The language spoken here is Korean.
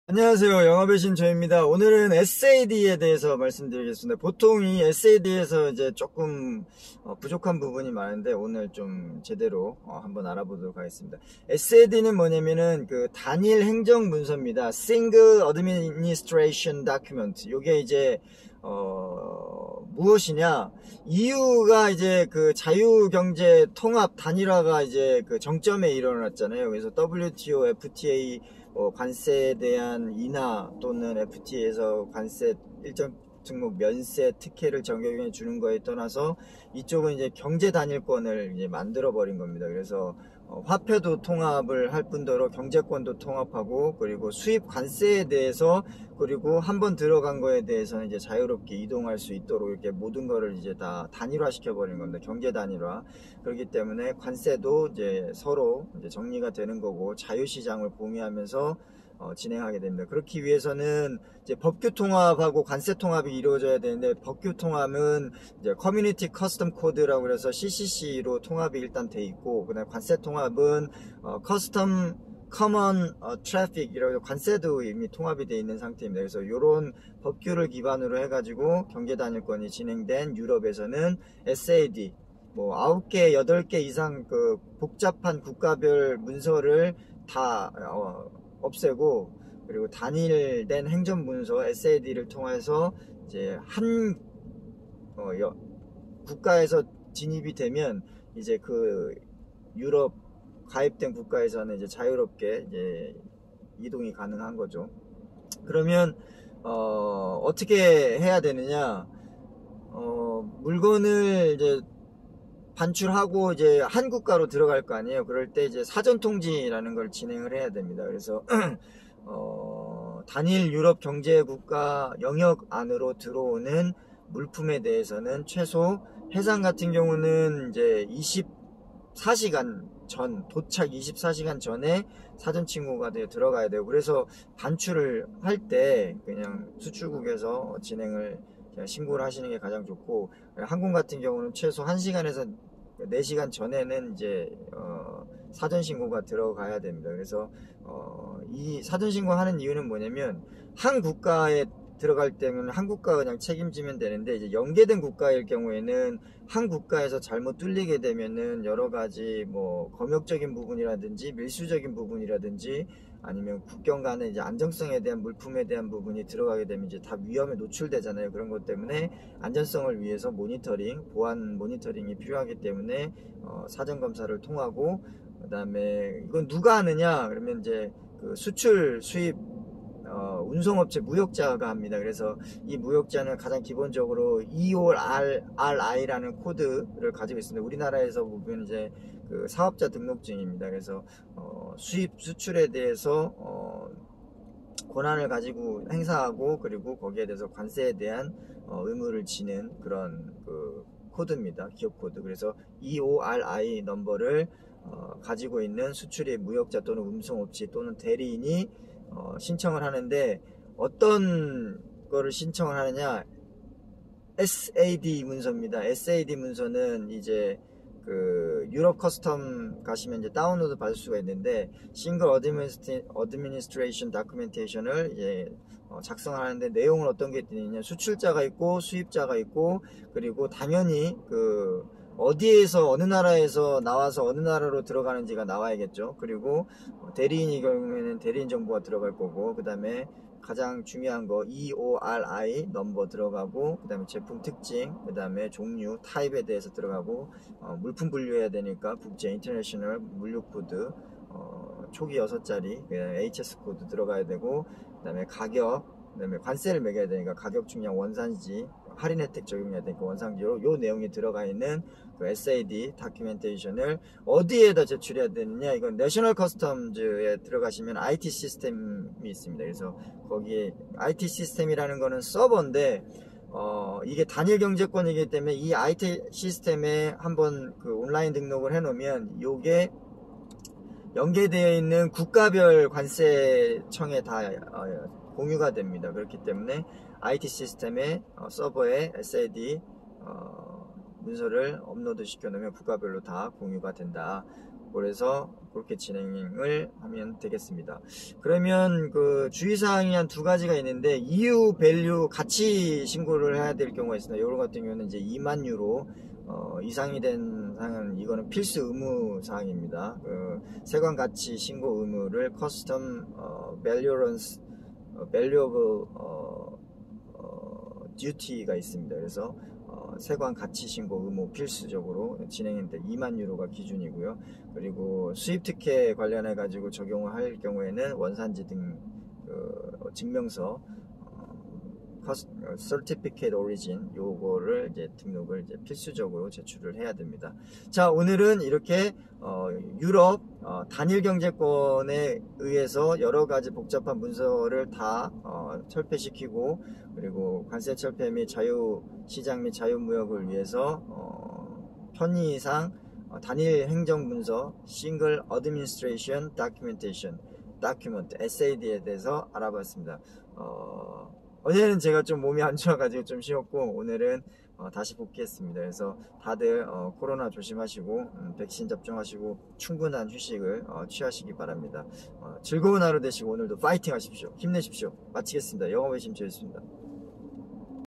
안녕하세요. 영업의 신조입니다. 오늘은 SAD에 대해서 말씀드리겠습니다. 보통 이 SAD에서 이제 조금 부족한 부분이 많은데 오늘 좀 제대로 한번 알아보도록 하겠습니다. SAD는 뭐냐면은 그 단일 행정 문서입니다. Single Administration Document. 요게 이제 무엇이냐? EU가 이제 그 자유경제 통합 단일화가 이제 그 정점에 이르렀잖아요. 그래서 WTO, FTA 관세에 대한 인하 또는 FTA에서 관세 일정 종목 면세 특혜를 적용해 주는 거에 떠나서 이쪽은 이제 경제 단일권을 이제 만들어 버린 겁니다. 그래서 화폐도 통합을 할 뿐더러 경제권도 통합하고, 그리고 수입 관세에 대해서, 그리고 한번 들어간 거에 대해서는 이제 자유롭게 이동할 수 있도록 이렇게 모든 거를 이제 다 단일화 시켜 버린 겁니다. 경제 단일화. 그렇기 때문에 관세도 이제 서로 이제 정리가 되는 거고, 자유시장을 공유하면서 진행하게 됩니다. 그렇기 위해서는 이제 법규 통합하고 관세 통합이 이루어져야 되는데, 법규 통합은 이제 커뮤니티 커스텀 코드라고 그래서 CCC로 통합이 일단 돼 있고, 그다음에 관세 통합은 커스텀 커먼 트래픽이라고 관세도 이미 통합이 되어 있는 상태입니다. 그래서 이런 법규를 기반으로 해가지고 경제 단일권이 진행된 유럽에서는 SAD 뭐 9개, 8개 이상 그 복잡한 국가별 문서를 다 없애고, 그리고 단일된 행정문서 SAD를 통해서 이제 한 국가에서 진입이 되면 이제 그 유럽 가입된 국가에서는 이제 자유롭게 이제 이동이 가능한 거죠. 그러면 어떻게 해야 되느냐? 물건을 이제 반출하고 이제 한 국가로 들어갈 거 아니에요. 그럴 때 이제 사전 통지라는 걸 진행을 해야 됩니다. 그래서 단일 유럽 경제 국가 영역 안으로 들어오는 물품에 대해서는 최소 해상 같은 경우는 이제 24시간 전, 도착 24시간 전에 사전 신고가 들어가야 돼요. 그래서 반출을 할 때 그냥 수출국에서 진행을 신고를 하시는 게 가장 좋고, 항공 같은 경우는 최소 1시간에서 4시간 전에는 이제 사전 신고가 들어가야 됩니다. 그래서 이 사전 신고하는 이유는 뭐냐면, 한 국가에 들어갈 때는 한 국가가 그냥 책임지면 되는데, 이제 연계된 국가일 경우에는 한 국가에서 잘못 뚫리게 되면은 여러 가지 뭐 검역적인 부분이라든지 밀수적인 부분이라든지 아니면 국경 간의 이제 안정성에 대한 물품에 대한 부분이 들어가게 되면 이제 다 위험에 노출되잖아요. 그런 것 때문에 안전성을 위해서 모니터링, 보안 모니터링이 필요하기 때문에 사전 검사를 통하고, 그다음에 이건 누가 하느냐? 그러면 이제 그 수출 수입 운송업체 무역자가 합니다. 그래서 이 무역자는 가장 기본적으로 EORI라는 코드를 가지고 있습니다. 우리나라에서 보면 이제 그 사업자 등록증입니다. 그래서 수입 수출에 대해서 권한을 가지고 행사하고, 그리고 거기에 대해서 관세에 대한 의무를 지는 그런 그 코드입니다. 기업 코드. 그래서 EORI 넘버를 가지고 있는 수출입 무역자 또는 운송업체 또는 대리인이 신청을 하는데, 어떤 거를 신청을 하느냐? SAD 문서입니다. SAD 문서는 이제 그 유럽 커스텀 가시면 이제 다운로드 받을 수가 있는데, 싱글 어드미니스트레이션 다큐멘테이션을 이제 작성하는데, 내용은 어떤 게 있느냐? 수출자가 있고 수입자가 있고, 그리고 당연히 그 어디에서 어느 나라에서 나와서 어느 나라로 들어가는지가 나와야겠죠. 그리고 대리인의 경우에는 대리인 정보가 들어갈 거고, 그 다음에 가장 중요한 거 EORI 넘버 들어가고, 그 다음에 제품 특징, 그 다음에 종류, 타입에 대해서 들어가고, 물품 분류해야 되니까 국제 인터내셔널 물류 코드, 초기 6자리 HS 코드 들어가야 되고, 그 다음에 가격, 그 다음에 관세를 매겨야 되니까 가격 중량 원산지, 할인 혜택 적용해야 되니까 원산지로 요 내용이 들어가 있는 그 SAD 다큐멘테이션을 어디에다 제출해야 되느냐? 이건 내셔널 커스텀즈에 들어가시면 IT 시스템이 있습니다. 그래서 거기에 IT 시스템이라는 거는 서버인데, 이게 단일 경제권이기 때문에 이 IT 시스템에 한번 그 온라인 등록을 해 놓으면 요게 연계되어 있는 국가별 관세청에 다 공유가 됩니다. 그렇기 때문에 IT 시스템에 서버에 SAD 문서를 업로드 시켜 놓으면 국가별로 다 공유가 된다. 그래서 그렇게 진행을 하면 되겠습니다. 그러면 그 주의사항이 한 두 가지가 있는데, EU 밸류 같이 신고를 해야 될 경우가 있습니다. 요런 같은 경우는 이제 2만 유로 이상이 된 상은 이거는 필수 의무 사항입니다. 그 세관 가치 신고 의무를 커스텀 밸류런스 valuable duty가 있습니다. 그래서 세관 가치 신고 의무 필수적으로 진행했는데 2만 유로가 기준이고요. 그리고 수입 특혜 관련해 가지고 적용을 할 경우에는 원산지 등 증명서 Certificate Origin 요거를 이제 등록을 이제 필수적으로 제출을 해야 됩니다. 자, 오늘은 이렇게 유럽 단일 경제권에 의해서 여러 가지 복잡한 문서를 다 철폐시키고, 그리고 관세 철폐 및 자유 시장 및 자유무역을 위해서 편의상 단일 행정 문서 Single Administration Documentation Document SAD에 대해서 알아봤습니다. 어제는 제가 좀 몸이 안 좋아가지고 좀 쉬었고, 오늘은 다시 복귀했습니다. 그래서 다들 코로나 조심하시고 백신 접종하시고 충분한 휴식을 취하시기 바랍니다. 즐거운 하루 되시고 오늘도 파이팅 하십시오. 힘내십시오. 마치겠습니다. 영어 외심 조였습니다.